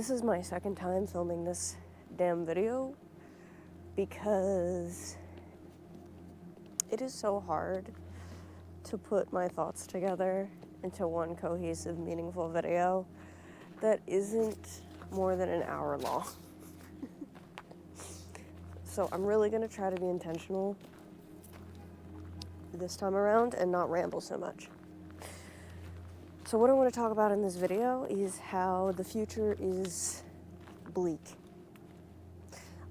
This is my second time filming this damn video because it is so hard to put my thoughts together into one cohesive, meaningful video that isn't more than an hour long. So I'm really gonna try to be intentional this time around and not ramble so much. So what I want to talk about in this video is how the future is bleak.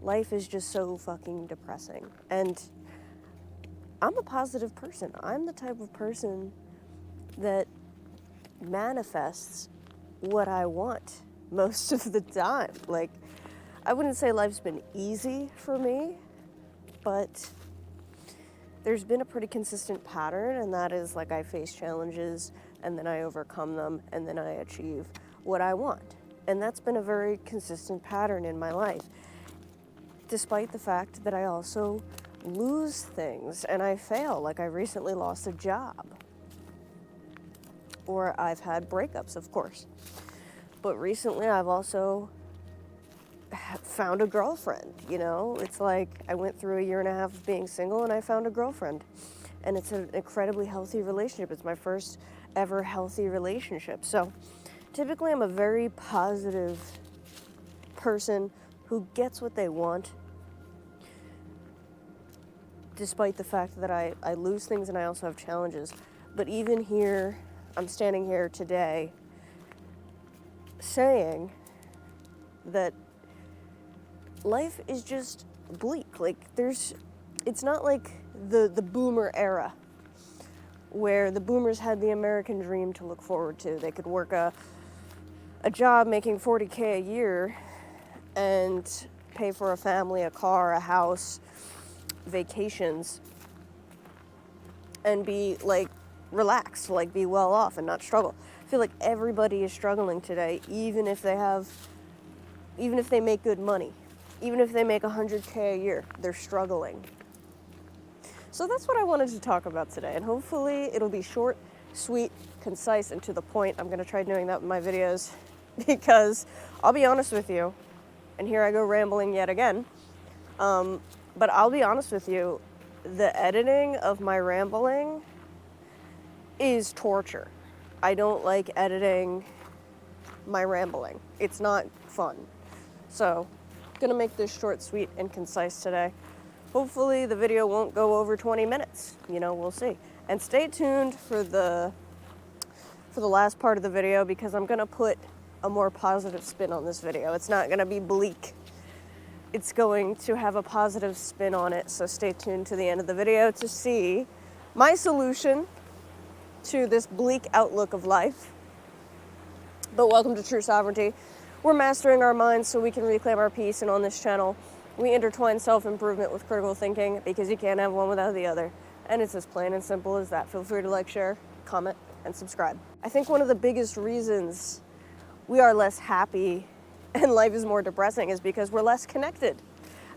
Life is just so fucking depressing. And I'm a positive person. I'm the type of person that manifests what I want most of the time. Like, I wouldn't say life's been easy for me, but there's been a pretty consistent pattern, and that is like I face challenges and then I overcome them and then I achieve what I want. And that's been a very consistent pattern in my life, despite the fact that I also lose things and I fail. Like, I recently lost a job, or I've had breakups, of course. But recently I've also found a girlfriend, you know? It's like I went through a year and a half of being single and I found a girlfriend. And it's an incredibly healthy relationship. It's my first ever healthy relationship. So typically I'm a very positive person who gets what they want, despite the fact that I lose things and I also have challenges. But even here, I'm standing here today saying that life is just bleak. Like, it's not like the boomer era, where the boomers had the American dream to look forward to. They could work a job making $40K a year and pay for a family, a car, a house, vacations, and be like relaxed, like be well off and not struggle. I feel like everybody is struggling today, even if they make good money, even if they make $100K a year, they're struggling. So that's what I wanted to talk about today, and hopefully it'll be short, sweet, concise, and to the point. I'm gonna try doing that with my videos because I'll be honest with you, and here I go rambling yet again, but I'll be honest with you, the editing of my rambling is torture. I don't like editing my rambling. It's not fun. So, gonna make this short, sweet, and concise today. Hopefully the video won't go over 20 minutes. You know, we'll see. And stay tuned for the last part of the video because I'm gonna put a more positive spin on this video. It's not gonna be bleak. It's going to have a positive spin on it, so stay tuned to the end of the video to see my solution to this bleak outlook of life. But welcome to Treu Sovereignty. We're mastering our minds so we can reclaim our peace, and on this channel, we intertwine self-improvement with critical thinking because you can't have one without the other. And it's as plain and simple as that. Feel free to like, share, comment, and subscribe. I think one of the biggest reasons we are less happy and life is more depressing is because we're less connected.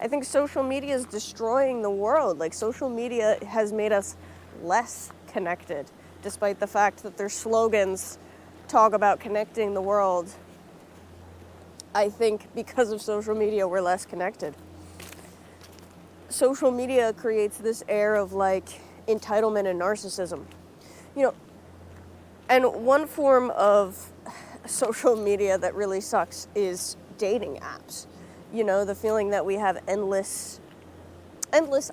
I think social media is destroying the world. Like, social media has made us less connected, despite the fact that their slogans talk about connecting the world. I think because of social media, we're less connected. Social media creates this air of like entitlement and narcissism. You know, and one form of social media that really sucks is dating apps. You know, the feeling that we have endless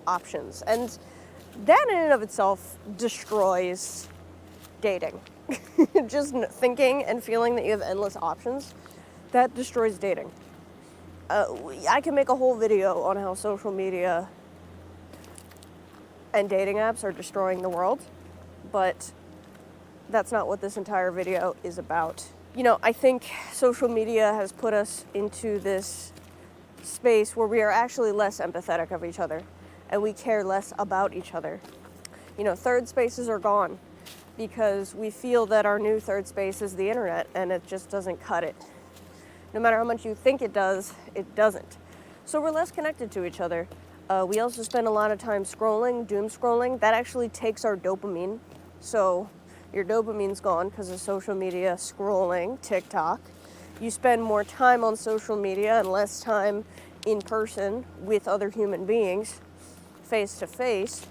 options. And that in and of itself destroys dating. Just thinking and feeling that you have endless options, that destroys dating. I can make a whole video on how social media and dating apps are destroying the world, but that's not what this entire video is about. You know, I think social media has put us into this space where we are actually less empathetic of each other and we care less about each other. You know, third spaces are gone because we feel that our new third space is the internet, and it just doesn't cut it. No matter how much you think it does, it doesn't. So we're less connected to each other. We also spend a lot of time scrolling, doom scrolling. That actually takes our dopamine. So your dopamine's gone because of social media, scrolling, TikTok. You spend more time on social media and less time in person with other human beings, face to face.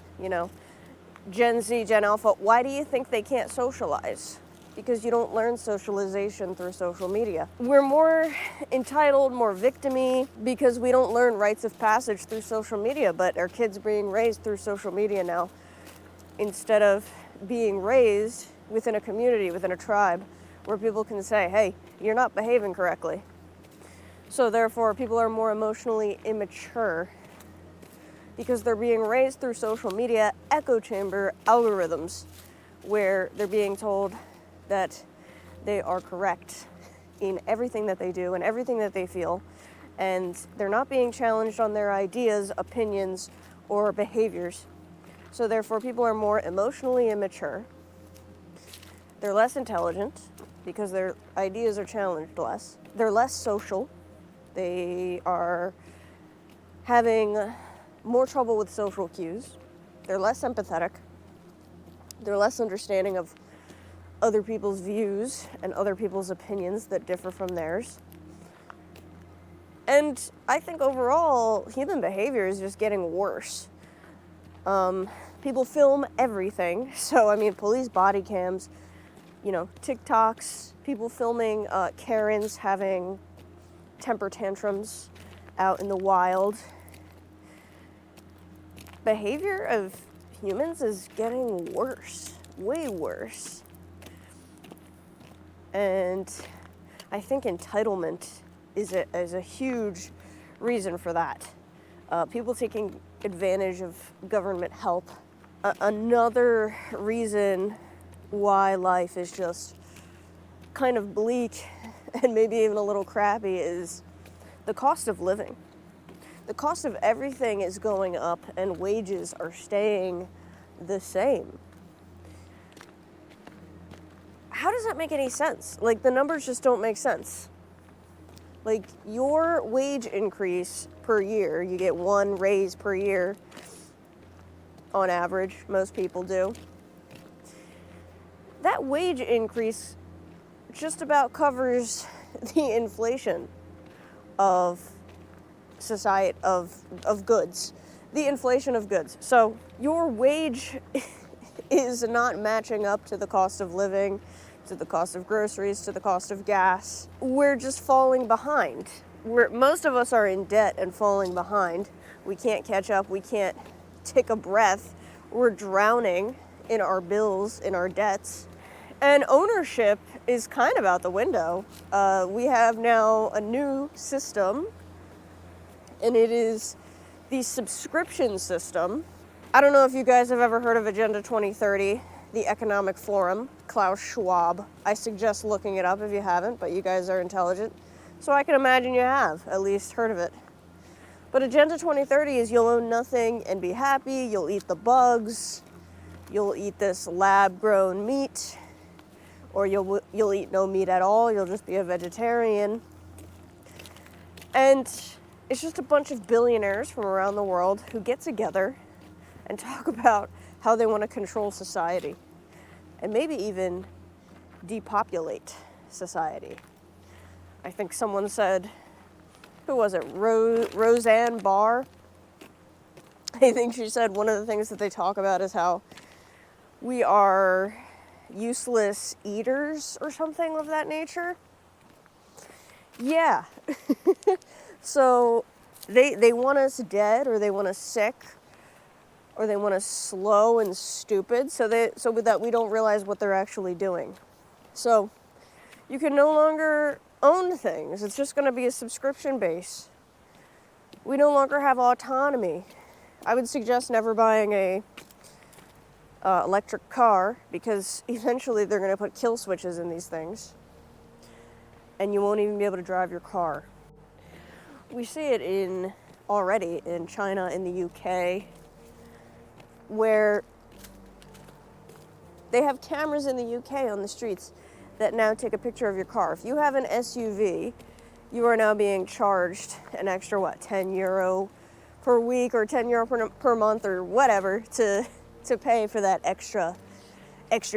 Gen Z, Gen Alpha, why do you think they can't socialize? Because you don't learn socialization through social media. We're more entitled, more victim-y, because we don't learn rites of passage through social media, but our kids are being raised through social media now, instead of being raised within a community, within a tribe, where people can say, hey, you're not behaving correctly. So therefore, people are more emotionally immature because they're being raised through social media echo chamber algorithms, where they're being told that they are correct in everything that they do and everything that they feel, and they're not being challenged on their ideas, opinions, or behaviors. So therefore, people are more emotionally immature. They're less intelligent because their ideas are challenged less. They're less social. They are having more trouble with social cues. They're less empathetic. They're less understanding of other people's views and other people's opinions that differ from theirs. And I think overall, human behavior is just getting worse. People film everything. So, police body cams, TikToks, people filming Karens having temper tantrums out in the wild. Behavior of humans is getting worse, way worse. And I think entitlement is a huge reason for that. People taking advantage of government help. Another reason why life is just kind of bleak and maybe even a little crappy is the cost of living. The cost of everything is going up and wages are staying the same. How does that make any sense? The numbers just don't make sense. Your wage increase per year, you get one raise per year, on average, most people do. That wage increase just about covers the inflation of society, of goods. The inflation of goods. So your wage is not matching up to the cost of living, to the cost of groceries, to the cost of gas. We're just falling behind. Most of us are in debt and falling behind. We can't catch up. We can't take a breath. We're drowning in our bills, in our debts. And ownership is kind of out the window. We have now a new system, and it is the subscription system. I don't know if you guys have ever heard of Agenda 2030. The Economic Forum, Klaus Schwab. I suggest looking it up if you haven't, but you guys are intelligent, so I can imagine you have at least heard of it. But Agenda 2030 is you'll own nothing and be happy, you'll eat the bugs, you'll eat this lab-grown meat, or you'll eat no meat at all, you'll just be a vegetarian. And it's just a bunch of billionaires from around the world who get together and talk about how they want to control society and maybe even depopulate society. I think someone said, who was it, Roseanne Barr? I think she said one of the things that they talk about is how we are useless eaters or something of that nature. Yeah. So they want us dead, or they want us sick, or they want us slow and stupid, so that we don't realize what they're actually doing. So you can no longer own things. It's just going to be a subscription base. We no longer have autonomy. I would suggest never buying a electric car, because eventually they're going to put kill switches in these things, and you won't even be able to drive your car. We see it already in China, in the UK, where they have cameras in the UK on the streets that now take a picture of your car. If you have an SUV, you are now being charged an extra, 10 euro per week or 10 euro per month or whatever to pay for that extra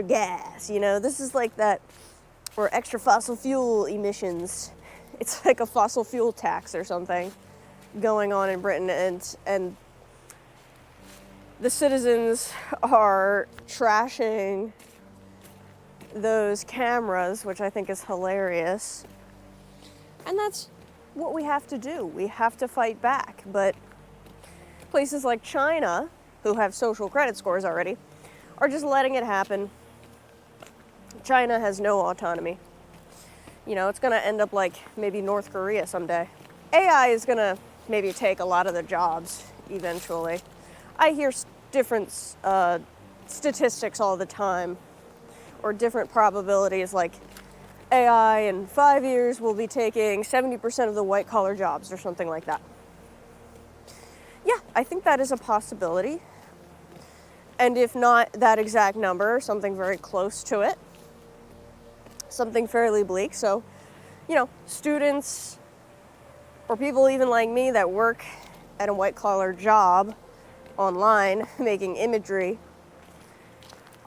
gas. This is like that, or extra fossil fuel emissions. It's like a fossil fuel tax or something going on in Britain, and the citizens are trashing those cameras, which I think is hilarious. And that's what we have to do. We have to fight back. But places like China, who have social credit scores already, are just letting it happen. China has no autonomy. You know, it's going to end up like maybe North Korea someday. AI is going to maybe take a lot of the jobs eventually. I hear different statistics all the time, or different probabilities, like AI in 5 years will be taking 70% of the white-collar jobs or something like that. Yeah, I think that is a possibility. And if not that exact number, something very close to it. Something fairly bleak. So, you know, students or people even like me that work at a white-collar job online making imagery,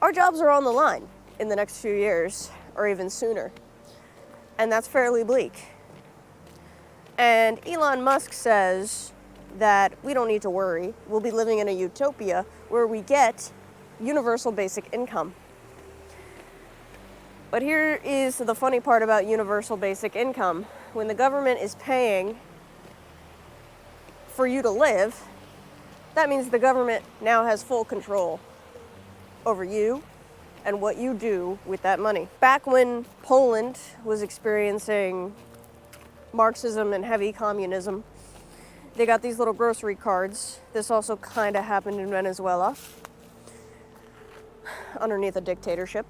our jobs are on the line in the next few years or even sooner. And that's fairly bleak. And Elon Musk says that we don't need to worry. We'll be living in a utopia where we get universal basic income. But here is the funny part about universal basic income. When the government is paying for you to live, that means the government now has full control over you and what you do with that money. Back when Poland was experiencing Marxism and heavy communism, they got these little grocery cards. This also kind of happened in Venezuela underneath a dictatorship.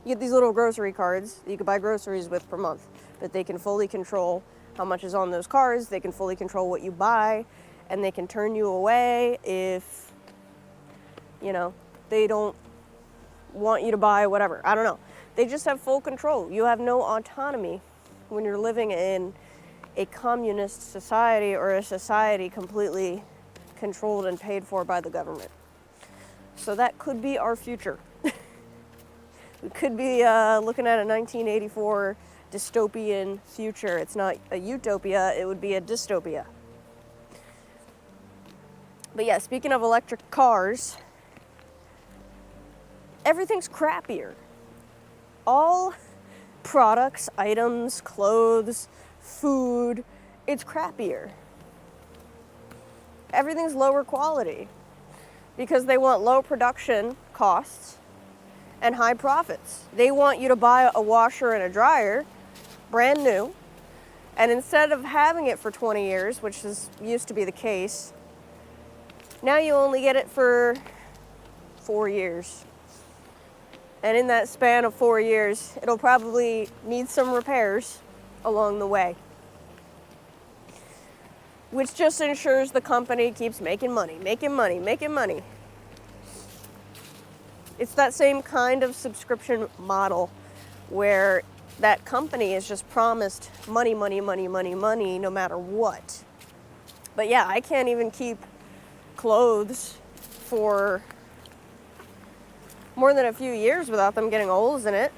You get these little grocery cards that you can buy groceries with per month, but they can fully control how much is on those cards, they can fully control what you buy, and they can turn you away if, you know, they don't want you to buy whatever. I don't know. They just have full control. You have no autonomy when you're living in a communist society or a society completely controlled and paid for by the government. So that could be our future. We could be looking at a 1984 dystopian future. It's not a utopia, it would be a dystopia. But yeah, speaking of electric cars, everything's crappier. All products, items, clothes, food, it's crappier. Everything's lower quality because they want low production costs and high profits. They want you to buy a washer and a dryer, brand new, and instead of having it for 20 years, which used to be the case, now you only get it for 4 years. And in that span of 4 years, it'll probably need some repairs along the way, which just ensures the company keeps making money, making money, making money. It's that same kind of subscription model where that company is just promised money, money, money, money, money, no matter what. But yeah, I can't even keep clothes for more than a few years without them getting holes in it.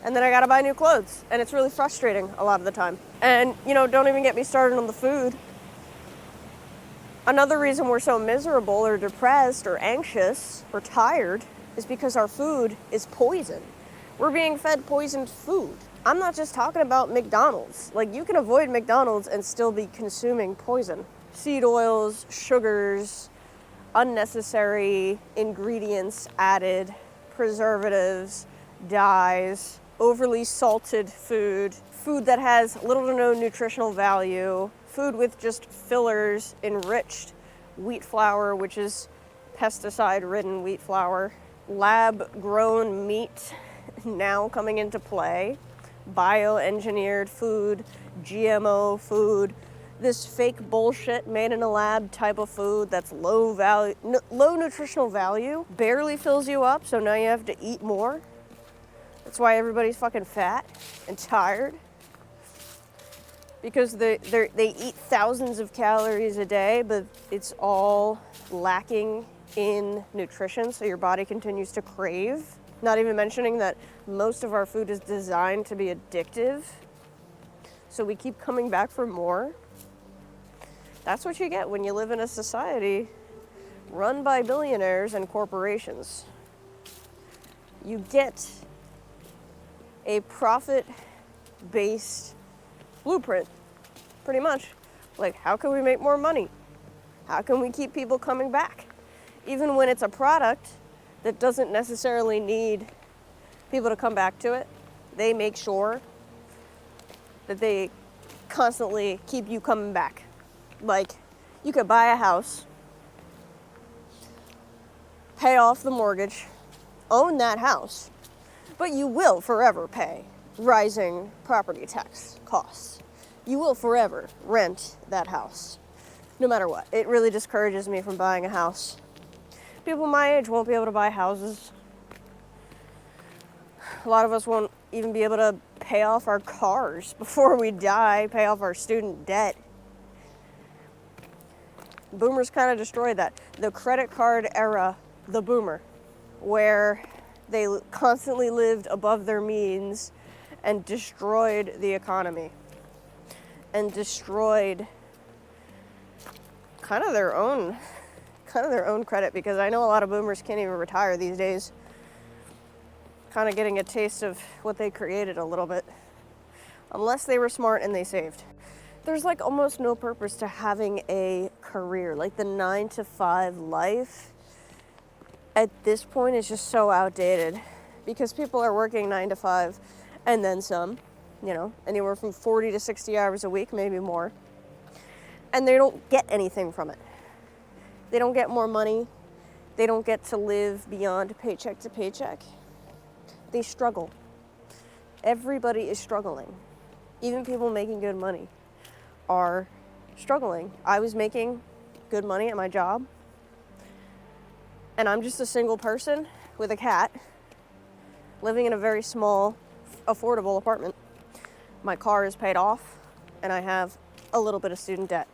And then I gotta buy new clothes. And it's really frustrating a lot of the time. And, you know, don't even get me started on the food. Another reason we're so miserable or depressed or anxious or tired is because our food is poison. We're being fed poisoned food. I'm not just talking about McDonald's. Like, you can avoid McDonald's and still be consuming poison. Seed oils, sugars, unnecessary ingredients added, preservatives, dyes, overly salted food, food that has little to no nutritional value, food with just fillers, enriched wheat flour, which is pesticide-ridden wheat flour, lab-grown meat now coming into play, bioengineered food, GMO food, this fake bullshit made in a lab type of food that's low value, low nutritional value, barely fills you up, so now you have to eat more. That's why everybody's fucking fat and tired. Because they eat thousands of calories a day, but it's all lacking in nutrition, so your body continues to crave. Not even mentioning that most of our food is designed to be addictive. so we keep coming back for more. That's what you get when you live in a society run by billionaires and corporations. You get a profit-based blueprint, pretty much. Like, how can we make more money? How can we keep people coming back? Even when it's a product that doesn't necessarily need people to come back to it, they make sure that they constantly keep you coming back. Like, you could buy a house, pay off the mortgage, own that house, but you will forever pay rising property tax costs. You will forever rent that house, no matter what. It really discourages me from buying a house. People my age won't be able to buy houses. A lot of us won't even be able to pay off our cars before we die, pay off our student debt. Boomers kind of destroyed that. The credit card era, the boomer, where they constantly lived above their means and destroyed the economy and destroyed kind of their own credit, because I know a lot of boomers can't even retire these days. Kind of getting a taste of what they created a little bit, unless they were smart and they saved. There's like almost no purpose to having a career. Like, the 9-to-5 life at this point is just so outdated, because people are working 9 to 5 and then some, you know, anywhere from 40 to 60 hours a week, maybe more. And they don't get anything from it. They don't get more money. They don't get to live beyond paycheck to paycheck. They struggle. Everybody is struggling. Even people making good money are struggling. I was making good money at my job, and I'm just a single person with a cat living in a very small, affordable apartment. My car is paid off, and I have a little bit of student debt.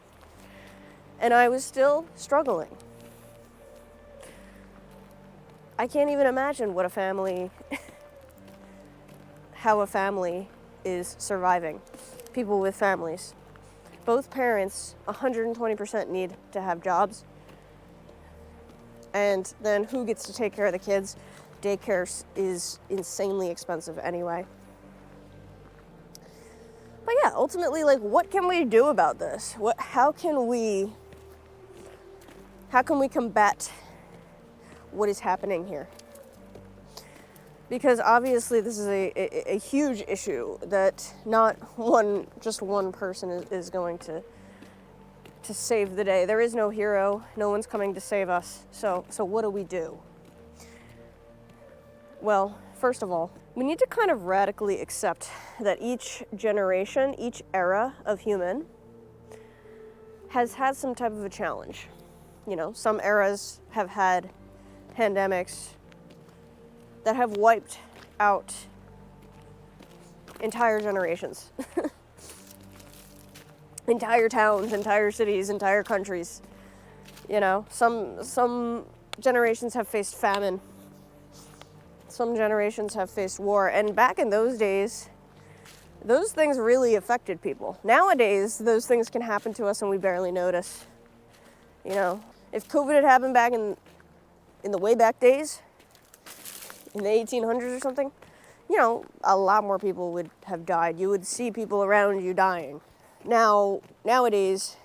And I was still struggling. I can't even imagine what how a family is surviving. People with families. Both parents 120% need to have jobs. And then who gets to take care of the kids? Daycare is insanely expensive anyway. But yeah, ultimately, like, what can we do about this? How can we combat what is happening here? Because obviously this is a huge issue that not just one person is going to save the day. There is no hero. No one's coming to save us. So what do we do? Well, first of all, we need to kind of radically accept that each generation, each era of human has had some type of a challenge. You know, some eras have had pandemics that have wiped out entire generations. Entire towns, entire cities, entire countries. You know, some generations have faced famine. Some generations have faced war. And back in those days, those things really affected people. Nowadays, those things can happen to us and we barely notice. You know, if COVID had happened back in the way back days, in the 1800s or something, you know, a lot more people would have died. You would see people around you dying. Nowadays,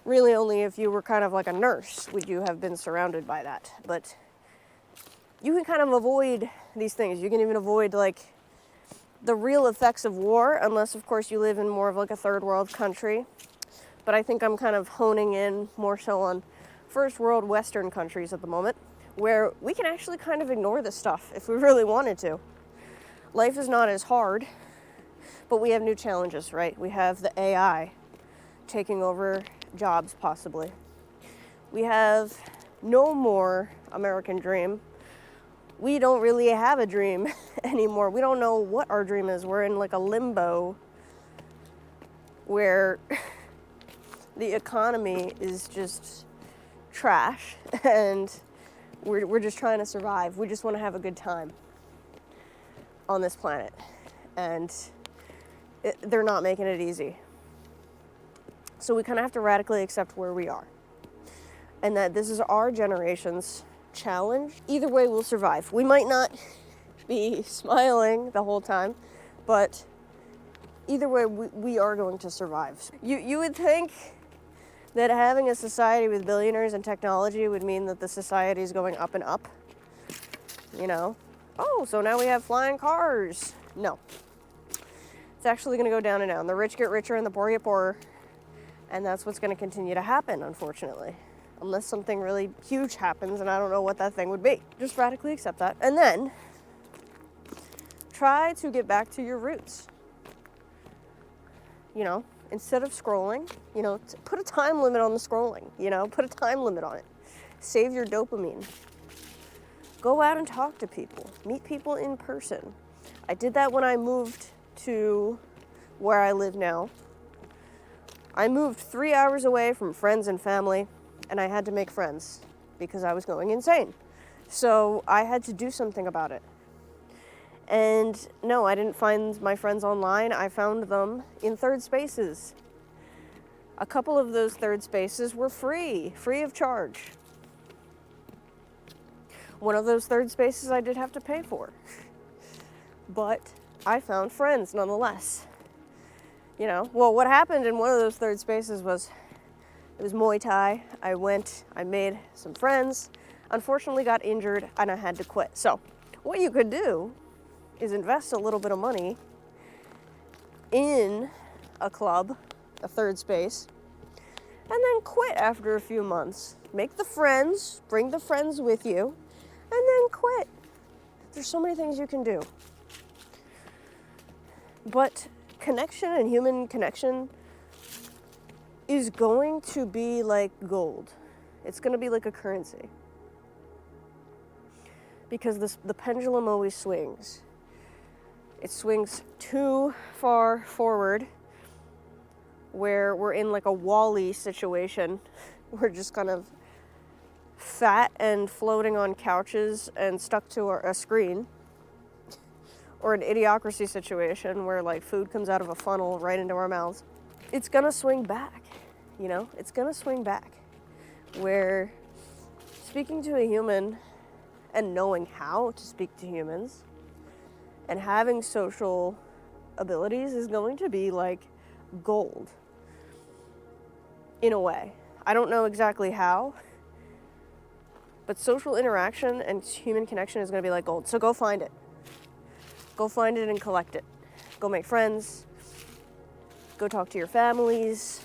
really only if you were kind of like a nurse would you have been surrounded by that. But you can kind of avoid these things. You can even avoid like the real effects of war, unless of course you live in more of like a third world country. But I think I'm kind of honing in more so on first world Western countries at the moment, where we can actually kind of ignore this stuff if we really wanted to. Life is not as hard, but we have new challenges, right? We have the AI taking over jobs, possibly. We have no more American dream. We don't really have a dream anymore. We don't know what our dream is. We're in like a limbo where the economy is just trash and we're just trying to survive. We just want to have a good time on this planet. And they're not making it easy. So we kind of have to radically accept where we are. And that this is our generation's challenge. Either way, we'll survive. We might not be smiling the whole time, but either way, we are going to survive. You would think that having a society with billionaires and technology would mean that the society is going up and up. You know? Oh, so now we have flying cars. No. It's actually going to go down and down. The rich get richer and the poor get poorer. And that's what's going to continue to happen, unfortunately. Unless something really huge happens, and I don't know what that thing would be. Just radically accept that. And then try to get back to your roots. You know, instead of scrolling, you know, put a time limit on the scrolling, you know, put a time limit on it. Save your dopamine. Go out and talk to people. Meet people in person. I did that when I moved to where I live now. I moved 3 hours away from friends and family, and I had to make friends because I was going insane. So I had to do something about it. And no, I didn't find my friends online. I found them in third spaces. A couple of those third spaces were free of charge. One of those third spaces I did have to pay for. But I found friends nonetheless. You know, well, what happened in one of those third spaces was, it was Muay Thai. I went, I made some friends, unfortunately got injured, and I had to quit. So what you could do is invest a little bit of money in a club, a third space, and then quit after a few months. Make the friends, bring the friends with you, and then quit. There's so many things you can do. But connection and human connection is going to be like gold. It's going to be like a currency. Because the pendulum always swings. It swings too far forward, where we're in like a Wall-E situation. We're just kind of fat and floating on couches and stuck to a screen. Or an idiocracy situation where like food comes out of a funnel right into our mouths. It's gonna swing back, you know? It's gonna swing back. Where speaking to a human and knowing how to speak to humans and having social abilities is going to be like gold. In a way. I don't know exactly how, but social interaction and human connection is gonna be like gold. So go find it. Go find it and collect it. Go make friends. Go talk to your families.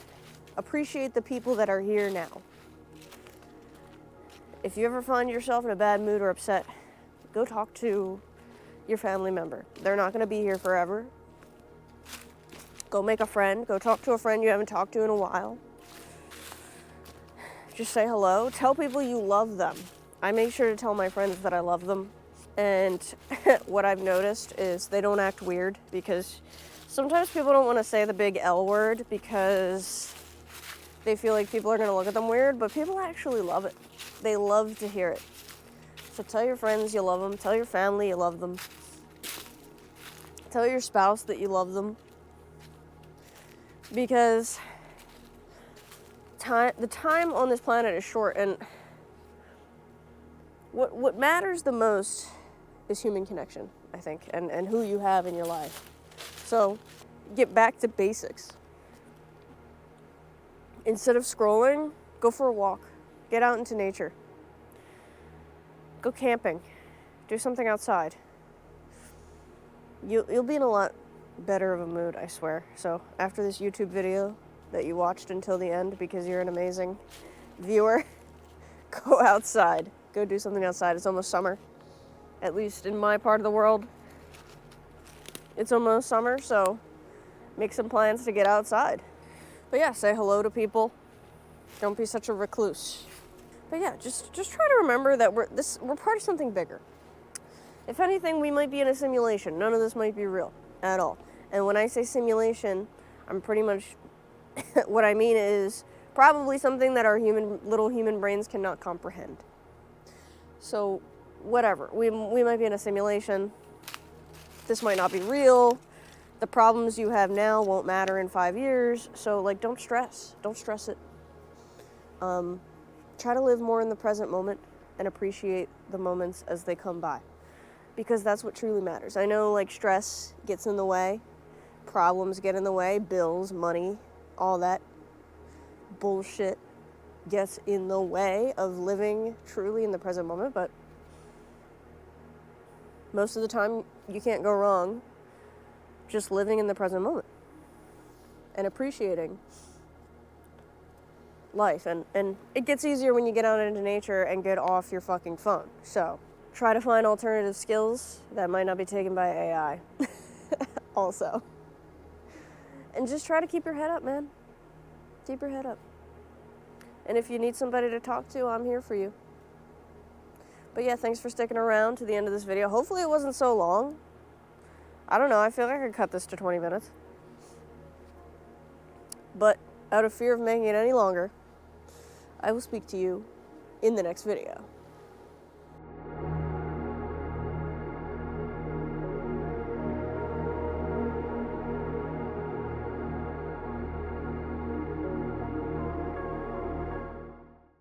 Appreciate the people that are here now. If you ever find yourself in a bad mood or upset, go talk to your family member. They're not going to be here forever. Go make a friend. Go talk to a friend you haven't talked to in a while. Just say hello. Tell people you love them. I make sure to tell my friends that I love them. And what I've noticed is they don't act weird, because sometimes people don't want to say the big L word because they feel like people are going to look at them weird, but people actually love it. They love to hear it. So tell your friends you love them. Tell your family you love them. Tell your spouse that you love them. Because the time on this planet is short, and what matters the most is human connection, I think, and who you have in your life. So get back to basics. Instead of scrolling, go for a walk. Get out into nature. Go camping. Do something outside. You'll be in a lot better of a mood, I swear. So after this YouTube video that you watched until the end because you're an amazing viewer, go outside. Go do something outside. It's almost summer. At least in my part of the world, it's almost summer, so make some plans to get outside. But yeah, say hello to people. Don't be such a recluse. But yeah, just try to remember that we're part of something bigger. If anything, we might be in a simulation. None of this might be real at all. And when I say simulation, I'm pretty much what I mean is probably something that our little human brains cannot comprehend. So whatever, we might be in a simulation. This might not be real. The problems you have now won't matter in 5 years, so like don't stress. Don't stress it. Try to live more in the present moment and appreciate the moments as they come by, because that's what truly matters. I know like stress gets in the way, problems get in the way, bills, money, all that bullshit gets in the way of living truly in the present moment, but most of the time you can't go wrong just living in the present moment and appreciating life. And it gets easier when you get out into nature and get off your fucking phone. So try to find alternative skills that might not be taken by AI also. And just try to keep your head up, man. Keep your head up. And if you need somebody to talk to, I'm here for you. But yeah, thanks for sticking around to the end of this video. Hopefully it wasn't so long. I don't know, I feel like I could cut this to 20 minutes. But out of fear of making it any longer, I will speak to you in the next video.